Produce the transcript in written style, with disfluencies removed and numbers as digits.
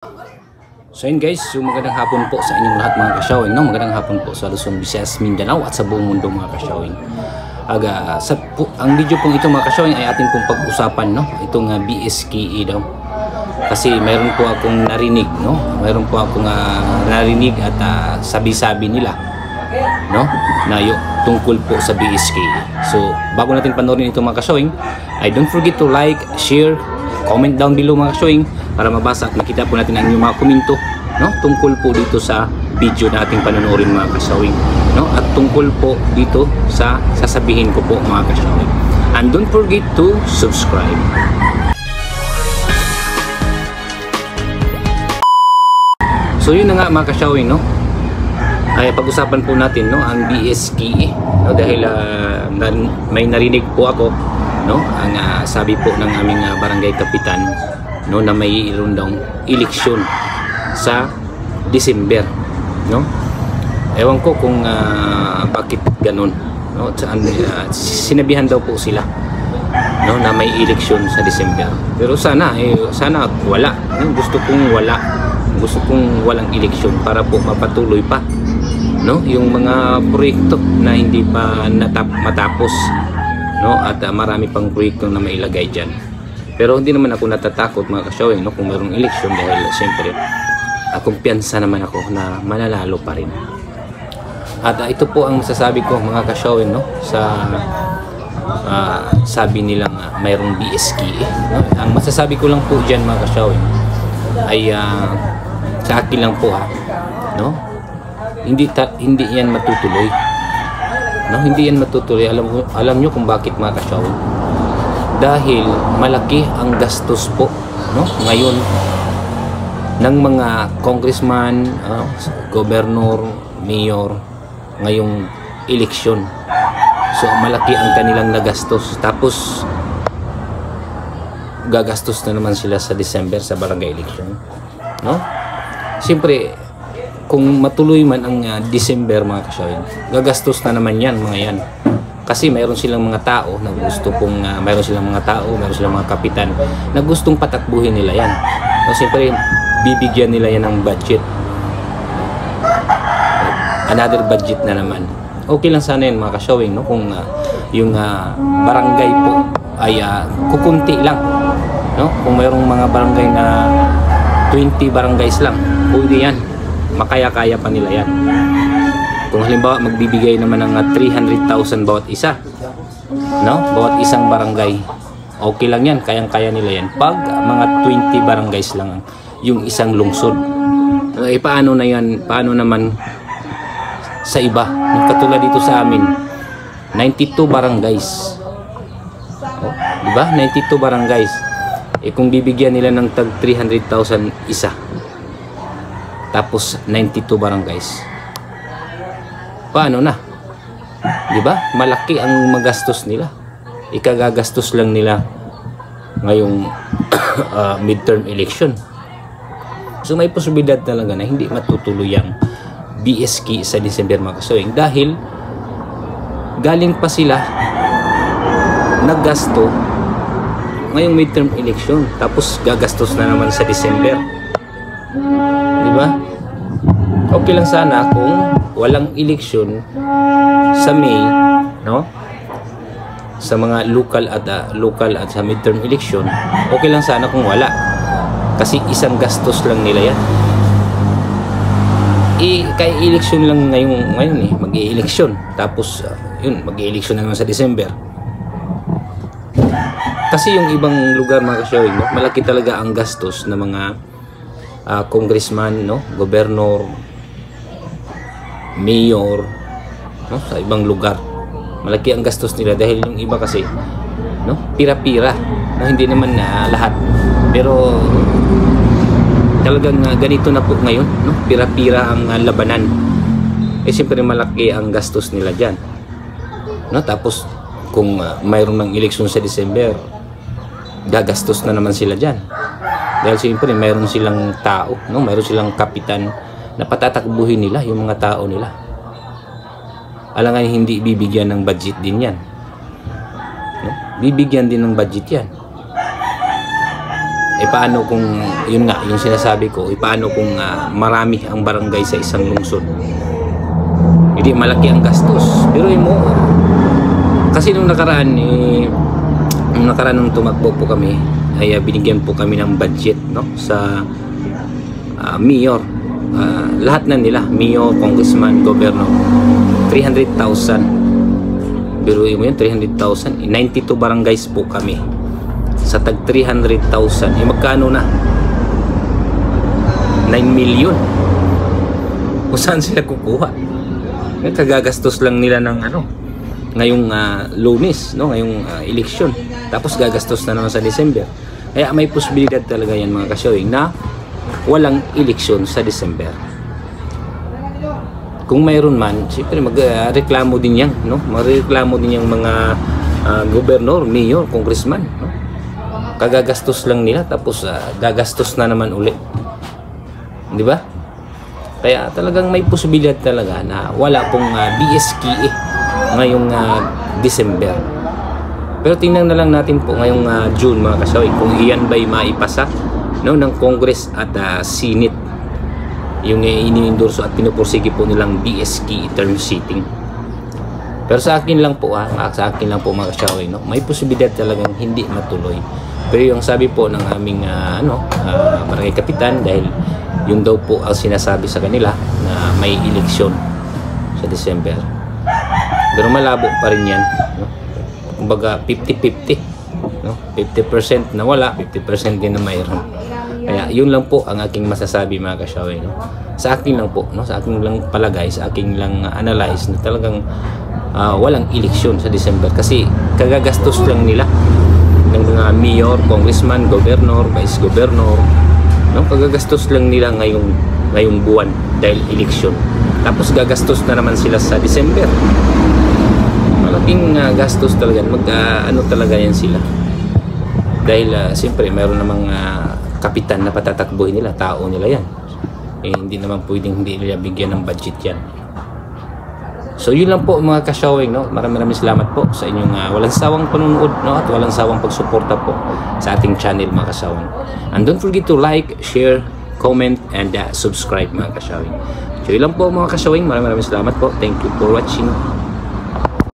So yun guys, so magandang hapon po sa inyong lahat mga kasyawing, no? Magandang hapon po sa Luzon, Visayas, Mindanao at sa buong mundo mga kasyawing. Ang video pong ito mga kasyawing ay ating pong pag-usapan, no? Itong BSKE daw. Kasi mayroon po akong narinig, no? Mayroon po akong narinig at sabi-sabi nila, no? Na tungkol po sa BSKE. So bago natin panoorin ito mga kasyawing, I don't forget to like, share, comment down below mga kasyawing para mabasa at makita po natin ang inyong mga komento, no? Tungkol po dito sa video na ating panonoorin mga kasyawing, no? At tungkol po dito sa sasabihin ko po mga kasyawing. And don't forget to subscribe. So yun na nga mga kasyawing, no? Ay pag-usapan po natin, no, ang BSKE, no? Dahil may narinig po ako, no, ang sabi po ng aming barangay kapitan, no, na mayroon daw eleksyon sa December, no. Ewan ko kung bakit ganun, no. Sinabihan daw po sila, no, na may eleksyon sa December. Pero sana wala, no? Gusto kong walang eleksyon para po mapatuloy pa, no, yung mga proyekto na hindi pa matapos, no, at marami pang proyekto na mailagay dyan. Pero hindi naman ako natatakot mga kasyawing, no, kung mayroong eleksyon dahil siyempre kumpiyansa naman ako na mananalo pa rin. At ito po ang masasabi ko mga kasyawing, no, sa sabi nilang mayroong BSKE, no? Ang masasabi ko lang po dyan mga kasyawing ay sa akin lang po no, hindi yan matutuloy, no, hindi yan matutuloy. Alam nyo kung bakit mga kasyawing? Dahil malaki ang gastos po, no, ngayon ng mga congressman, gobernador, mayor ngayong eleksyon. So malaki ang kanilang nagastos, tapos gagastos na naman sila sa December sa barangay election, no? Siyempre kung matuloy man ang December mga kasyawin, gagastos na naman yan mga yan. Kasi mayroon silang mga tao na mayroon silang mga kapitan na gustong patakbuhin nila yan. So, siyempre bibigyan nila yan ng budget, another budget na naman. Okay lang sana yan mga kasyawin, no, kung yung barangay po ay kukunti lang, no? Kung mayroong mga barangay na 20 barangays lang, pwede yan, makaya-kaya pa nila yan. Kung halimbawa magbibigay naman ng 300,000 bawat isa, no, bawat isang barangay, okay lang yan, kayang-kaya nila yan. Pag mga 20 barangays lang yung isang lungsod, paano na yan? Paano naman sa iba? Katulad dito sa amin, 92 barangays, di ba? 92 barangays. Kung bibigyan nila ng tag 300,000 isa, tapos 92 barangays, paano na? Di ba? Malaki ang magastos nila. Ikagagastos lang nila ngayong midterm election. So may posibilidad talaga na hindi matutuloy ang BSKE sa December mga kasyawing, dahil galing pa sila naggasto ngayong midterm election, tapos gagastos na naman sa December. Di ba? Okay lang sana kung walang eleksyon sa May, no? Sa mga local at sa midterm election, okay lang sana kung wala. Kasi isang gastos lang nila yan. Kaya eleksyon lang ngayon mag-i-eleksyon. Tapos yun, mag-i-eleksyon na naman sa December. Kasi yung ibang lugar mga kasyawing, no, malaki talaga ang gastos ng mga congressman, no, gobernador, mayor, no, sa ibang lugar. Malaki ang gastos nila dahil yung iba kasi, no, pira-pira, no, hindi naman na lahat. Pero talagang ganito na po ngayon, no, pira-pira ang labanan. Siyempre malaki ang gastos nila diyan. No, tapos kung mayroon ng eleksyon sa December, gagastos na naman sila diyan. Dahil siyempre mayroon silang tao, no, mayroon silang kapitan na patatakbuhin nila yung mga tao nila. Alangan hindi bibigyan ng budget din yan, no? Bibigyan din ng budget yan. paano kung, yun nga, yung sinasabi ko, paano kung marami ang barangay sa isang lungsod? Hindi malaki ang gastos. Pero mo, kasi nung nakaraan, nung tumakbo po kami, ay binigyan po kami ng budget, no, sa mayor. Lahat na nila, mayor, congressman, governor, 300,000. Pero mo yun, 300,000. 92 barangays po kami. Sa tag 300,000, magkano na? 9 million. Kung saan sila kukuha? Kagagastos lang nila ng ngayong Lunes, no, ngayong eleksyon. Tapos gagastos na naman sa December. Kaya may posibilidad talaga yan, mga kasyawing, na walang eleksyon sa December. Kung mayroon man, siyempre magreklamo din yan, no? Magreklamo din yung mga gobernador, mayor, congressman, no? Kagagastos lang nila, tapos gagastos na naman ulit. Di ba? Kaya talagang may posibilidad talaga na wala pong BSKE ngayong December. Pero tingnan na lang natin po ngayong June, mga kasawi, kung iyan ba'y maipasa, no, ng Congress at Senate, yung ini-endorso at pinupursige po nilang BSKE term sheeting. Pero sa akin lang po, sa akin lang po, mga kasawi, no, may posibilidad talagang hindi matuloy. Pero yung sabi po ng aming barangay kapitan, dahil yun daw po ang sinasabi sa kanila na may eleksyon sa December. Pero malabo pa rin yan, no? Kumbaga 50-50, no? 50% na wala, 50% din na mayroon. Kaya yun lang po ang aking masasabi, mga kasyawi, no? Sa akin lang po, no? Sa aking lang palagay, sa aking lang analyze na talagang walang eleksyon sa December kasi kagagastos lang nila ng mga mayor, congressman, governor, vice governor, no? Kagagastos lang nila ngayong buwan dahil eleksyon. Tapos gagastos na naman sila sa December. Malaking gastos talaga. Talaga yan sila. Dahil siyempre mayroon namang kapitan na patatakbuhin nila, tao nila yan. Hindi naman pwedeng hindi nila bigyan ng budget yan. So yun lang po, mga kasyawing, no? Maraming salamat po sa inyong walang sawang panunood, no? At walang sawang pagsuporta po sa ating channel, mga kasyawing. And don't forget to like, share, comment, and subscribe, mga kasyawing. So yun lang po, mga kasyawing. Maraming salamat po. Thank you for watching.